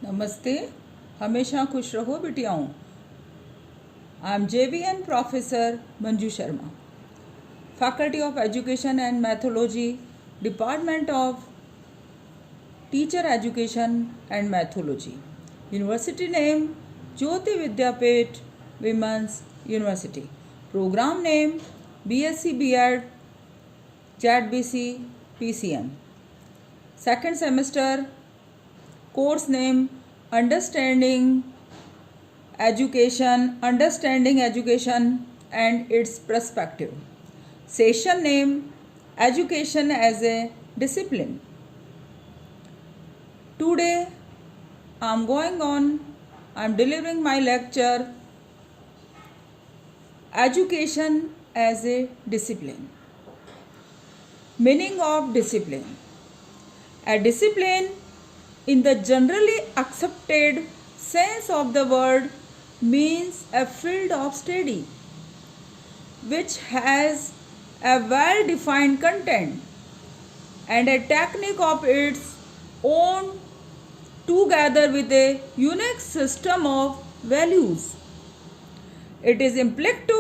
नमस्ते, हमेशा खुश रहो बिटियाओं। I am JVN professor Manju Sharma, faculty of education and methodology, department of teacher education and methodology, university name Jyoti Vidyapeeth women's university, programme name BSc B.Ed JADBC PCM, second semester, course name understanding education and its perspective, session name education as a discipline. Today I'm delivering my lecture education as a discipline. Meaning of discipline: a discipline in the generally accepted sense of the word means a field of study which has a well-defined content and a technique of its own together with a unique system of values. It is implicit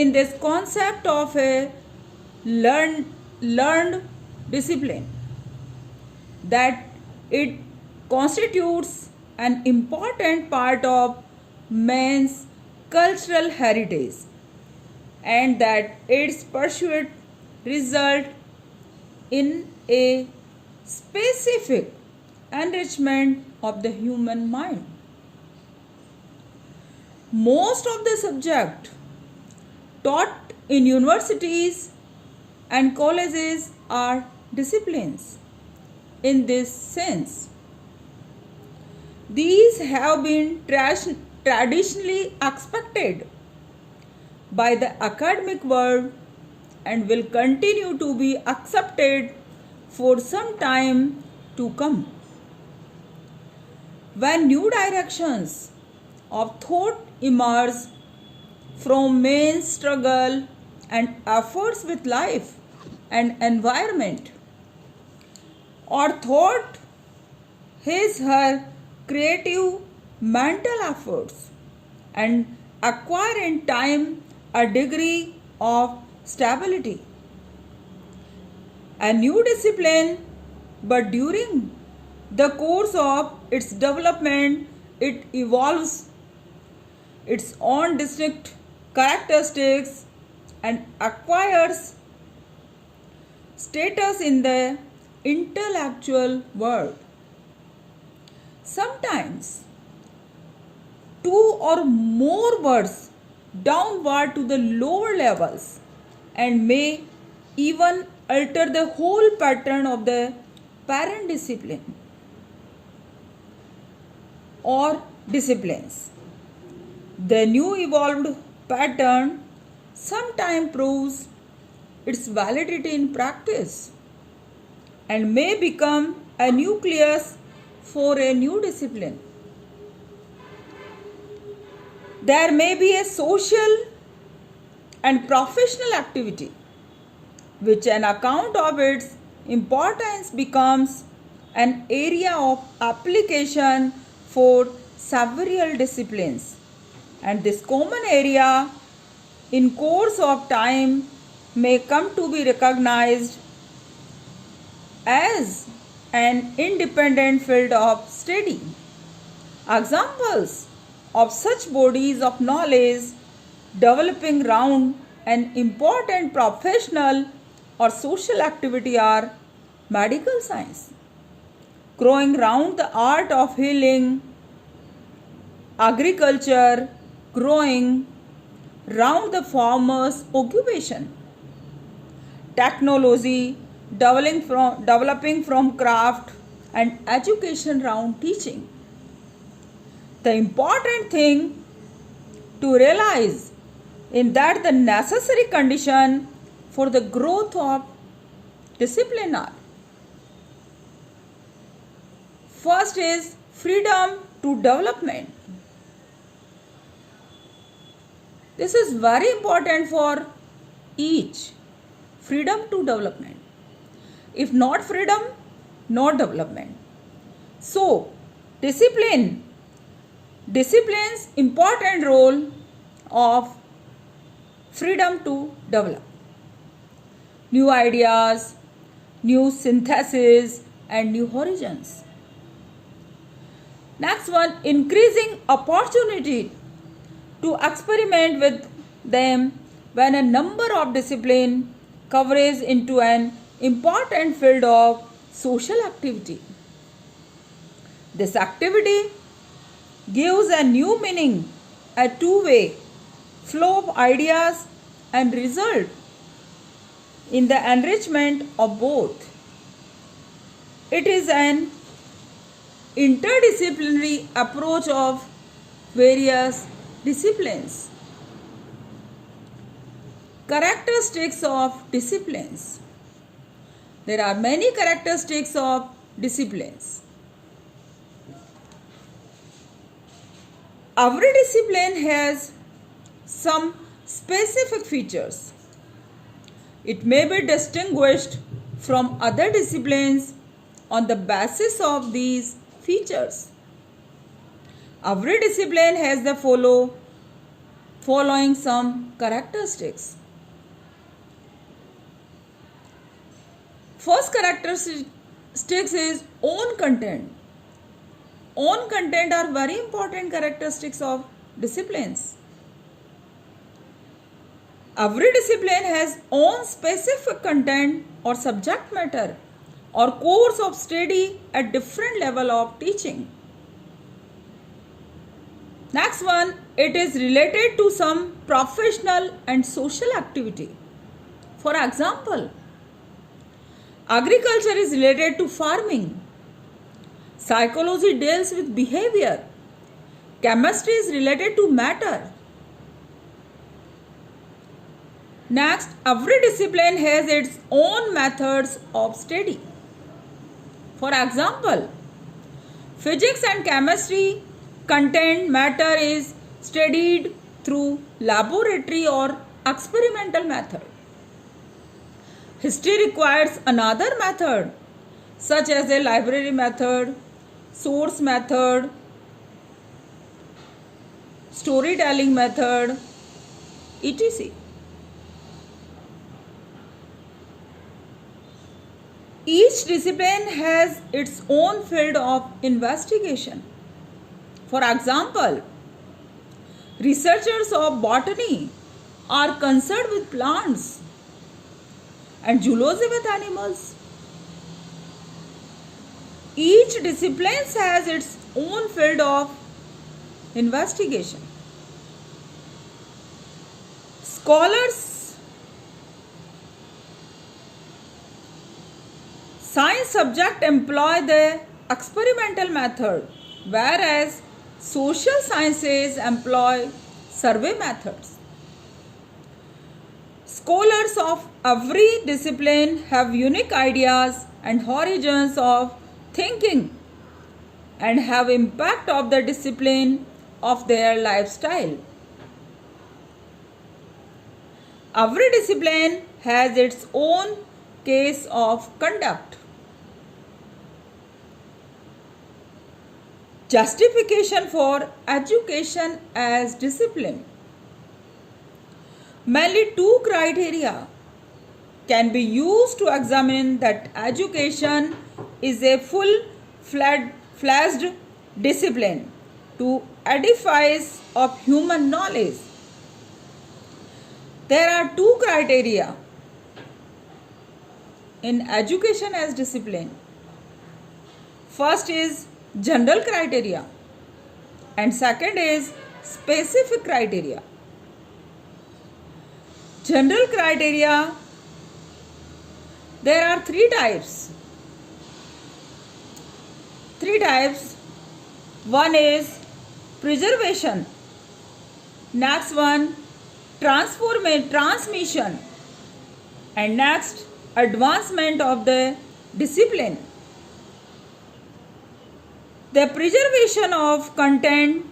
in this concept of a learned discipline that it constitutes an important part of man's cultural heritage and that its pursuit result in a specific enrichment of the human mind. Most of the subjects taught in universities and colleges are disciplines. In this sense, these have been traditionally expected by the academic world and will continue to be accepted for some time to come. When new directions of thought emerge from man's struggle and efforts with life and environment, or thought her creative mental efforts and acquire in time a degree of stability. A new discipline, but during the course of its development, it evolves its own distinct characteristics and acquires status in the intellectual world. Sometimes two or more words downward to the lower levels and may even alter the whole pattern of the parent discipline or disciplines. The new evolved pattern sometimes proves its validity in practice and may become a nucleus for a new discipline. There may be a social and professional activity which, on account of its importance, becomes an area of application for several disciplines, and this common area in course of time may come to be recognized as an independent field of study. Examples of such bodies of knowledge developing round an important professional or social activity are medical science, growing round the art of healing, agriculture, growing round the farmer's occupation, technology, developing from craft, and education round teaching. The important thing to realize in that the necessary condition for the growth of discipline are: first is freedom to development. This is very important for each. Freedom to development. If not freedom, no development. So, Discipline. Discipline's important role of freedom to develop new ideas, new synthesis, and new horizons. Next one, increasing opportunity to experiment with them when a number of discipline coverage into an important field of social activity. This activity gives a new meaning, a two-way flow of ideas and result in the enrichment of both. It is an interdisciplinary approach of various disciplines. Characteristics of disciplines. There are many characteristics of disciplines. Every discipline has some specific features. It may be distinguished from other disciplines on the basis of these features. Every discipline has the following some characteristics. First characteristics is own content. Own content are very important characteristics of disciplines. Every discipline has own specific content or subject matter or course of study at different level of teaching. Next one, it is related to some professional and social activity. For example, agriculture is related to farming. Psychology deals with behavior. Chemistry is related to matter. Next, every discipline has its own methods of study. For example, physics and chemistry content matter is studied through laboratory or experimental method. History requires another method such as a library method, source method, storytelling method, etc. Each discipline has its own field of investigation. For example, researchers of botany are concerned with plants and zoology with animals. Each discipline has its own field of investigation. Science subjects employ the experimental method, whereas social sciences employ survey methods. Scholars of every discipline have unique ideas and horizons of thinking and have impact of the discipline of their lifestyle. Every discipline has its own case of conduct. Justification for education as discipline. Mainly two criteria can be used to examine that education is a full-fledged discipline to edifice of human knowledge. There are two criteria in education as discipline. First is general criteria and second is specific criteria. General criteria, there are three types. One is preservation. Next one, transmission. And next, advancement of the discipline. The preservation of content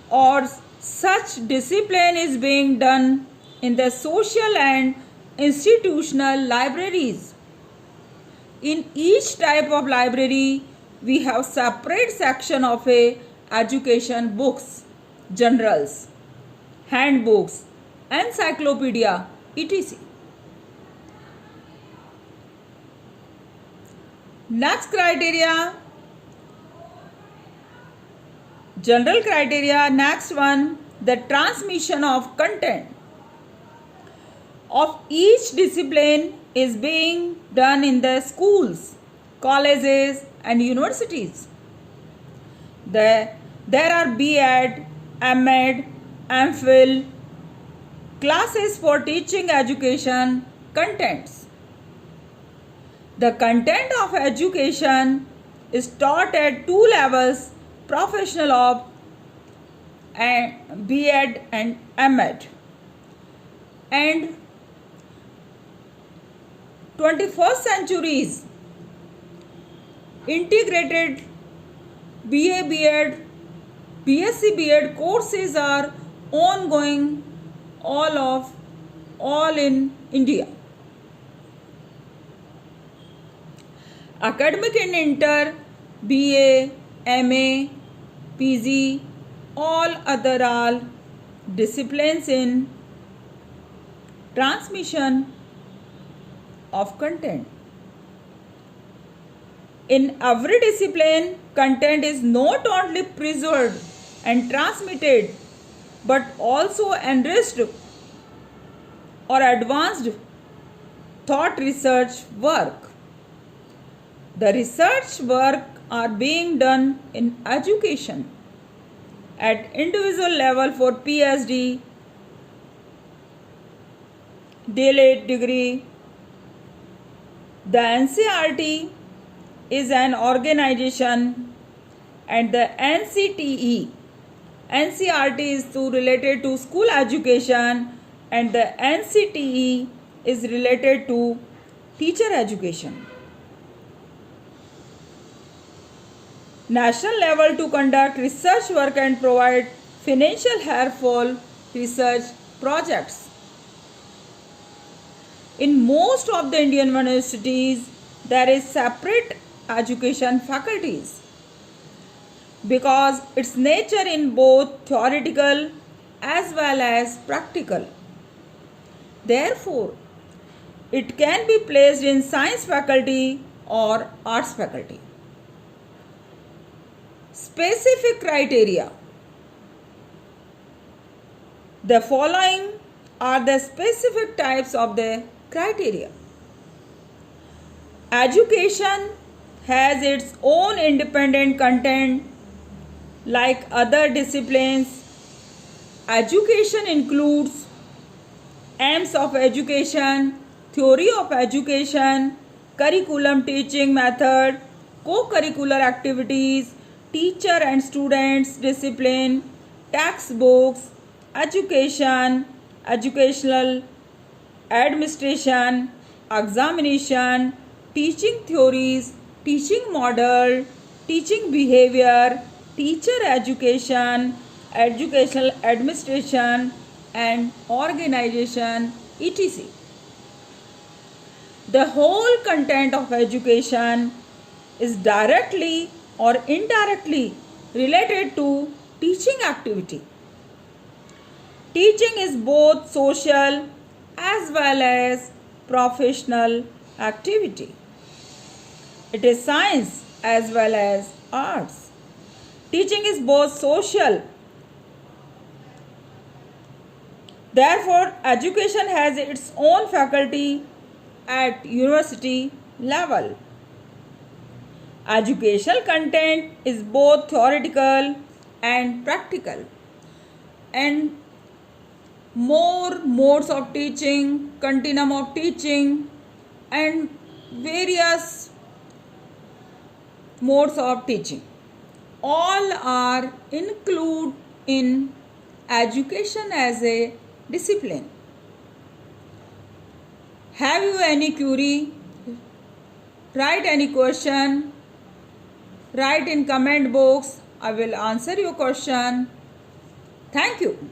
or such discipline is being done in the social and institutional libraries. In each type of library, we have separate section of a education books, journals, handbooks, encyclopedia, etc. Next criteria, general criteria. Next one, the transmission of content of each discipline is being done in the schools, colleges and universities. There are B.Ed, M.Ed, M.Phil classes for teaching education contents. The content of education is taught at two levels, professional of and B.Ed and M.Ed. And 21st centuries integrated BA, B.Ed, BSc, B.Ed courses are ongoing all in India. Academic and inter, BA, MA, PG, all disciplines in transmission of content. In every discipline, content is not only preserved and transmitted but also enriched or advanced thought research work. The research work are being done in education at individual level for PhD, DLED degree. The NCERT is an organization and the NCTE. NCERT is related to school education and the NCTE is related to teacher education. National level to conduct research work and provide financial help for research projects. In most of the Indian universities, there is separate education faculties because its nature in both theoretical as well as practical. Therefore, it can be placed in science faculty or arts faculty. Specific criteria. The following are the specific types of the criteria. Education has its own independent content like other disciplines. Education includes aims of education, theory of education, curriculum, teaching method, co-curricular activities, teacher and students discipline, textbooks, education, educational administration, examination, teaching theories, teaching model, teaching behavior, teacher education, educational administration and organization, etc. The whole content of education is directly or indirectly related to teaching activity. Teaching is both social as well as professional activity. It is science as well as arts. Teaching is both social. Therefore, education has its own faculty at university level. Educational content is both theoretical and practical, and more modes of teaching, continuum of teaching and various modes of teaching all are included in education as a discipline. Have you any query? Write any question. Write in comment box. I will answer your question. Thank you.